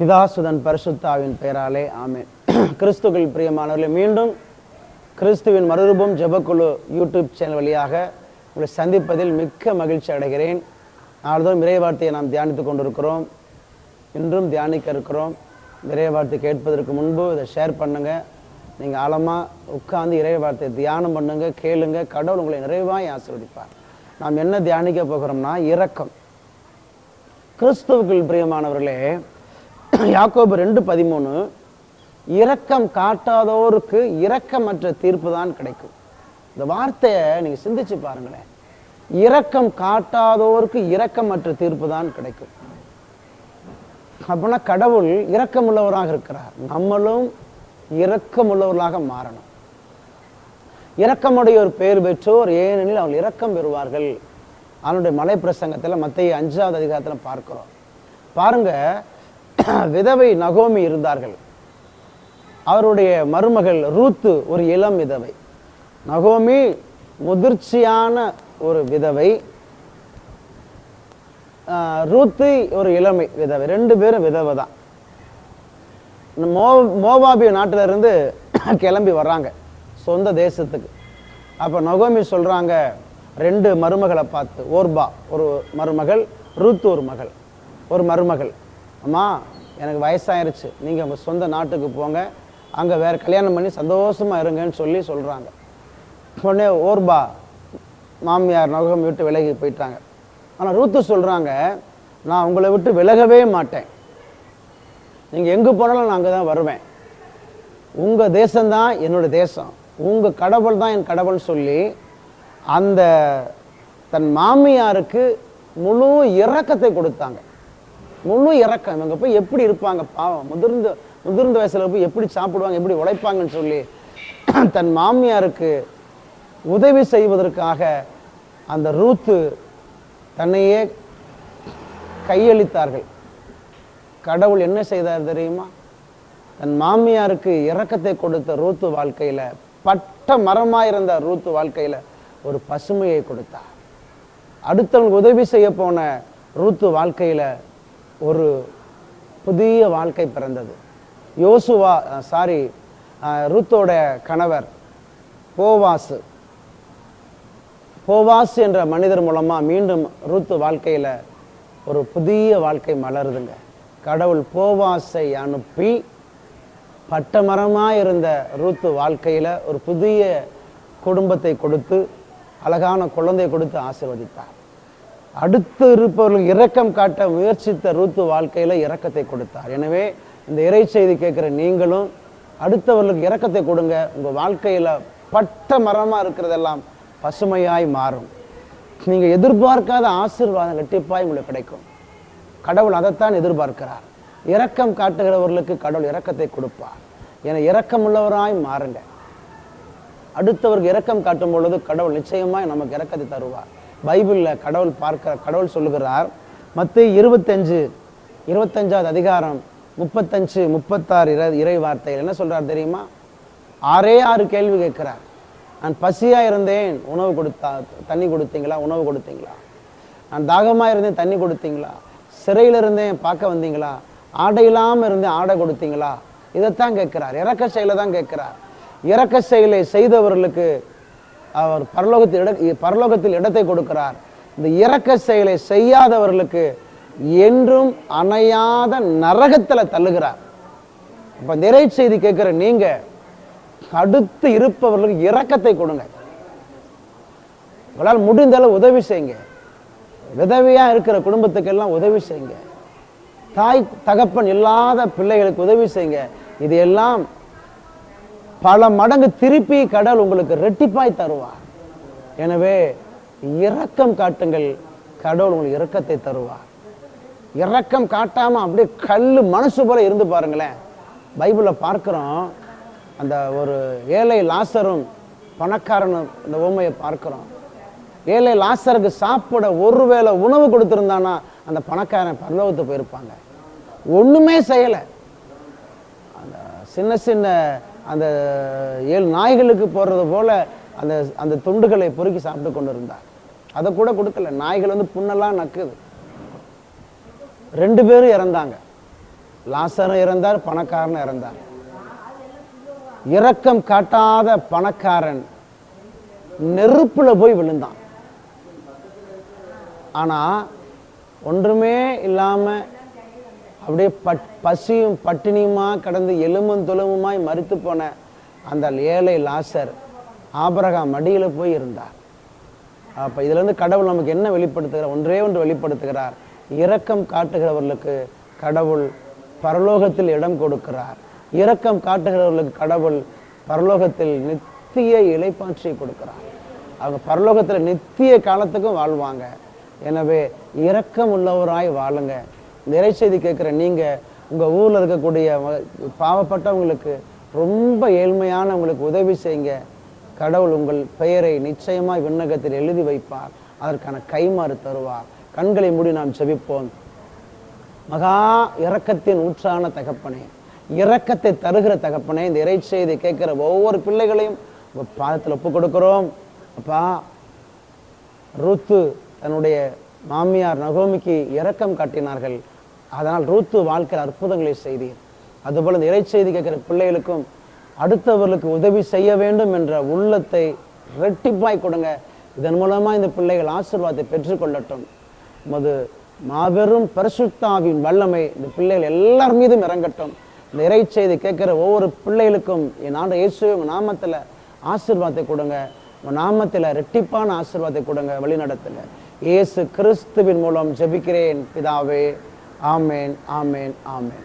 பிதாசுதன் பரிசுத்தாவின் பெயராலே ஆமென். கிறிஸ்துவில் பிரியமானவர்களே, மீண்டும் கிறிஸ்துவின் மறுரூபம் ஜெபக்குழு யூடியூப் சேனல் வழியாக உங்களை சந்திப்பதில் மிக்க மகிழ்ச்சி அடைகிறேன். நாள்தோறும் இறைவார்த்தையை நாம் தியானித்து கொண்டிருக்கிறோம். இன்றும் தியானிக்க இருக்கிறோம். இறைவார்த்தை கேட்பதற்கு முன்பு இதை ஷேர் பண்ணுங்கள். நீங்கள் ஆழமாக உட்கார்ந்து இறைவார்த்தை தியானம் பண்ணுங்க, கேளுங்க. கடவுள் உங்களை நிறைவாய் ஆசீர்வதிப்பார். நாம் என்ன தியானிக்க போகிறோம்னா இரக்கம். கிறிஸ்துவுக்குள் பிரியமானவர்களே, யாக்கோபு 2:13, இரக்கம் காட்டாதோருக்கு இரக்கமற்ற தீர்ப்பு தான் கிடைக்கும். இந்த வார்த்தையை நீங்க சிந்திச்சு பாருங்களேன். இரக்கம் காட்டாதோருக்கு இரக்கமற்ற தீர்ப்பு தான் கிடைக்கும். அப்படின்னா கடவுள் இரக்கமுள்ளவராக இருக்கிறார். நம்மளும் இரக்கமுள்ளவர்களாக மாறணும். இரக்கமுடைய ஒரு பெயர் பெற்றோர், ஏனெனில் அவர்கள் இரக்கம் பெறுவார்கள். அவனுடைய மலை பிரசங்கத்தில் மத்தேயு 5வது அதிகாரத்தில் பார்க்கிறோம். பாருங்க, விதவை நகோமி இருந்தார்கள். அவருடைய மருமகள் ரூத்து ஒரு இளம் விதவை. நகோமி முதிர்ச்சியான ஒரு விதவை, ரூத்து ஒரு இளமை விதவை. 2 பேரும் விதவை தான். மோவாபிய நாட்டில இருந்து கிளம்பி வர்றாங்க சொந்த தேசத்துக்கு. அப்ப நகோமி சொல்றாங்க 2 மருமகளை பார்த்து, ஓர்பா ஒரு மருமகள், ரூத்து ஒரு மருமகள், அம்மா எனக்கு வயசாயிருச்சு, நீங்கள் உங்கள் சொந்த நாட்டுக்கு போங்க, அங்கே வேறு கல்யாணம் பண்ணி சந்தோஷமாக இருங்கன்னு சொல்கிறாங்க. உடனே ஓர்பா மாமியார் நகோமி விட்டு விலகி போயிட்டாங்க. ஆனால் ரூத்து சொல்கிறாங்க, நான் உங்களை விட்டு விலகவே மாட்டேன், நீங்கள் எங்கே போனாலும் நான் அங்கே தான் வருவேன், உங்கள் தேசம்தான் என்னோட தேசம், உங்கள் கடவுள் தான் என் கடவுள்னு சொல்லி அந்த தன் மாமியாருக்கு முழு இரக்கத்தை கொடுத்தாங்க. முழு இரக்கம். இவங்க போய் எப்படி இருப்பாங்க பாவம், முதிர்ந்த வயசுல போய் எப்படி சாப்பிடுவாங்க, எப்படி உழைப்பாங்கன்னு சொல்லி தன் மாமியாருக்கு உதவி செய்வதற்காக அந்த ரூத்து தன்னையே கையளித்தார்கள். கடவுள் என்ன செய்தார் தெரியுமா? தன் மாமியாருக்கு இரக்கத்தை கொடுத்த ரூத்து வாழ்க்கையில, பட்ட மரமாயிருந்த ரூத்து வாழ்க்கையில ஒரு பசுமையை கொடுத்தார். அடுத்தவங்களுக்கு உதவி செய்ய போன ரூத்து வாழ்க்கையில ஒரு புதிய வாழ்க்கை பிறந்தது. ரூத்தோட கணவர் போவாஸ் என்ற மனிதர் மூலமா மீண்டும் ரூத்து வாழ்க்கையில ஒரு புதிய வாழ்க்கை மலருதுங்க. கடவுள் போவாஸை அனுப்பி பட்டமரமாயிருந்த ரூத்து வாழ்க்கையில ஒரு புதிய குடும்பத்தை கொடுத்து, அழகான குழந்தையை கொடுத்து ஆசீர்வதித்தார். அடுத்து இருப்பவர்களுக்கு இரக்கம் காட்ட முயற்சித்த ரூத்து வாழ்க்கையில இரக்கத்தை கொடுத்தார். எனவே இந்த இறை செய்தி கேட்கிற நீங்களும் அடுத்தவர்களுக்கு இரக்கத்தை கொடுங்க. உங்க வாழ்க்கையில பட்ட மரமா இருக்கிறதெல்லாம் பசுமையாய் மாறும். நீங்க எதிர்பார்க்காத ஆசீர்வாதம் இரட்டிப்பாய் உங்களுக்கு கிடைக்கும். கடவுள் அதைத்தான் எதிர்பார்க்கிறார். இரக்கம் காட்டுகிறவர்களுக்கு கடவுள் இரக்கத்தை கொடுப்பார். என இரக்கம் உள்ளவராய் மாறுங்க. அடுத்தவருக்கு இரக்கம் காட்டும் பொழுது கடவுள் நிச்சயமாய் நமக்கு இரக்கத்தை தருவார். பைபிளில் கடவுள் சொல்லுகிறார். மத்தேயு 25வது அதிகாரம் 35-36 இறை வார்த்தைகள் என்ன சொல்றார் தெரியுமா? 6 கேள்வி கேட்கிறார். நான் பசியா இருந்தேன், தண்ணி கொடுத்தீங்களா? உணவு கொடுத்தீங்களா? நான் தாகமா இருந்தேன், தண்ணி கொடுத்தீங்களா? சிறையில் இருந்தேன், பார்க்க வந்தீங்களா? ஆடை இல்லாமல் இருந்தேன், ஆடை கொடுத்தீங்களா? இதைத்தான் கேட்கிறார். இரக்க செயலை தான் கேட்கிறார். இரக்க செயலை செய்தவர்களுக்கு அவர் பரலோகத்தில் இடத்தை கொடுக்கிறார். இந்த இரக்க செயலை செய்யாதவர்களுக்கு என்றும் அணையாத நரகத்தில் தள்ளுகிறார். அப்ப இந்த இறை செய்தி கேட்கிற நீங்க அடுத்து இருப்பவர்களுக்கு இரக்கத்தை கொடுங்க. உங்களால் முடிந்தாலும் உதவி செய்யுங்க. விதவையா இருக்கிற குடும்பத்துக்கெல்லாம் உதவி செய்யுங்க. தாய் தகப்பன் இல்லாத பிள்ளைகளுக்கு உதவி செய்யுங்க. இதையெல்லாம் பல மடங்கு திருப்பி கடவுள் உங்களுக்கு ரெட்டிப்பாய் தருவார். எனவே இரக்கம் காட்டுங்கள், கடவுள் உங்களுக்கு இரக்கத்தை தருவார். இரக்கம் காட்டாம அப்படியே கல்லு மனசு போல இருந்து பாருங்களேன். பைபிள்ல பார்க்கிறோம், அந்த ஒரு ஏழை லாசரும் பணக்காரனும் இந்த உவமையை பார்க்கிறோம். ஏழை லாசருக்கு சாப்பிட ஒருவேளை உணவு கொடுத்திருந்தானா அந்த பணக்காரன் பரலோகத்துக்கு போயிருப்பாங்க. ஒண்ணுமே செய்யல. அந்த சின்ன அந்த 7 நாய்களுக்கு போடுறது போல அந்த துண்டுகளை பொறுக்கி சாப்பிட்டு கொண்டு இருந்தார். அதை கூட கொடுக்கல. நாய்கள் புண்ணெல்லாம் நக்குது. 2 பேரும் இறந்தாங்க. லாசரும் இறந்தார், பணக்காரன் இறந்தார். இரக்கம் காட்டாத பணக்காரன் நெருப்புல போய் விழுந்தான். ஆனா ஒன்றுமே இல்லாம அப்படியே பசியும் பட்டினியுமா கடந்து எலும்பும் துளமுமாய் மரித்து போன அந்த ஏழை லாசர் ஆபிரகாம் மடியில போய் இருந்தார். அப்ப இதுல இருந்து கடவுள் நமக்கு என்ன வெளிப்படுத்துகிறார்? ஒன்றே ஒன்று வெளிப்படுத்துகிறார். இரக்கம் காட்டுகிறவர்களுக்கு கடவுள் பரலோகத்தில் இடம் கொடுக்கிறார். இரக்கம் காட்டுகிறவர்களுக்கு கடவுள் பரலோகத்தில் நித்திய இளைப்பாற்றியை கொடுக்கிறார். அவங்க பரலோகத்தில் நித்திய காலத்துக்கும் வாழ்வாங்க. எனவே இரக்கம் உள்ளவராய் வாழுங்க. நிறை செய்தி கேட்குற நீங்க உங்க ஊர்ல இருக்கக்கூடிய பாவப்பட்டவங்களுக்கு, ரொம்ப ஏழ்மையானவங்களுக்கு உதவி செய்யுங்க. கடவுள் உங்கள் பெயரை நிச்சயமாய் விண்ணகத்தில் எழுதி வைப்பார். அதற்கான கைமாறு தருவார். கண்களை மூடி நாம் ஜெபிப்போம். மகா இரக்கத்தின் ஊற்றான தகப்பனே, இரக்கத்தை தருகிற தகப்பனே, இந்த இறை செய்தி கேட்கிற ஒவ்வொரு பிள்ளைகளையும் உங்க பாதத்தில் ஒப்பு கொடுக்கிறோம். அப்பா, ரூத்து தன்னுடைய மாமியார் நகோமிக்கு இரக்கம் காட்டினார்கள். அதனால் ரூத்து வாழ்க்கையில் அற்புதங்களை செய்தீர். அதுபோல இந்த இறை செய்தி கேட்கிற பிள்ளைகளுக்கும் அடுத்தவர்களுக்கு உதவி செய்ய வேண்டும் என்ற உள்ளத்தை இரட்டிப்பாய் கொடுங்க. இதன் மூலமா இந்த பிள்ளைகள் ஆசீர்வாதத்தை பெற்றுக்கொள்ளட்டும். உமது மாபெரும் பரிசுத்தாவின் வல்லமை இந்த பிள்ளைகள் எல்லார் மீதும் இறங்கட்டும். இந்த இறை செய்தி கேட்கிற ஒவ்வொரு பிள்ளைகளுக்கும் என் ஆண்டு இயேசுவே உங்க நாமத்துல ஆசீர்வாதத்தை கொடுங்க. உங்க நாமத்துல இரட்டிப்பான ஆசீர்வாதத்தை கொடுங்க. வழிநடத்துல இயேசு கிறிஸ்துவின் மூலம் ஜெபிக்கிறேன் பிதாவே. ஆமேன், ஆமேன், ஆமேன்.